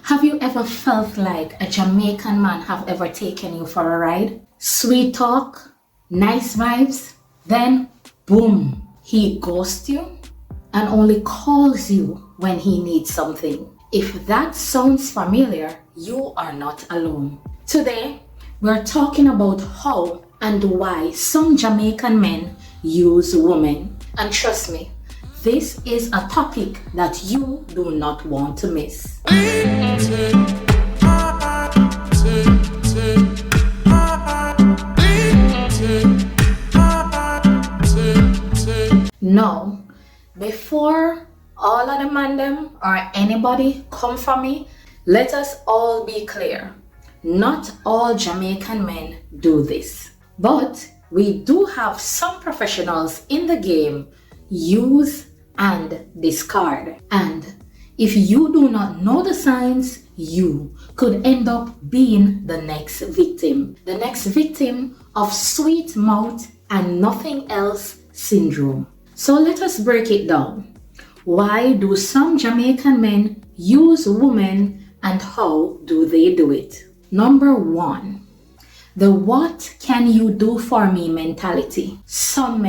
Have you ever felt like a Jamaican man have ever taken you for a ride? Sweet talk, nice vibes, then boom, he ghosts you and only calls you when he needs something. If that sounds familiar, you are not alone. Today, we're talking about how and why some Jamaican men use women. And trust me, this is a topic that you do not want to miss. Now, before all of the man them or anybody come for me, let us all be clear. Not all Jamaican men do this, but we do have some professionals in the game use and discard. And if you do not know the signs, you could end up being the next victim. The next victim of sweet mouth and nothing else syndrome. So let us break it down. Why do some Jamaican men use women and how do they do it? Number one, the what can you do for me mentality. Some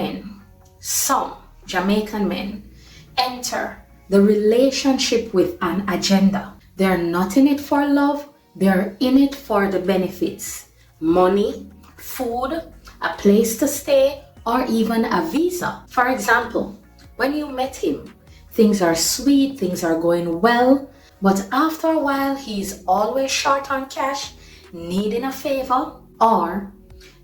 Jamaican men enter the relationship with an agenda. They're not in it for love, they're in it for the benefits. Money, food, a place to stay, or even a visa. For example, when you met him, things are sweet, things are going well, but after a while, he's always short on cash, needing a favor, or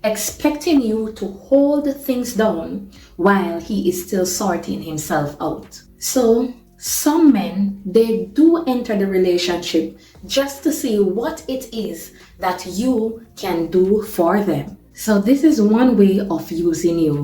expecting you to hold things down while he is still sorting himself out. So, some men, they do enter the relationship just to see what it is that you can do for them. So this is one way of using you.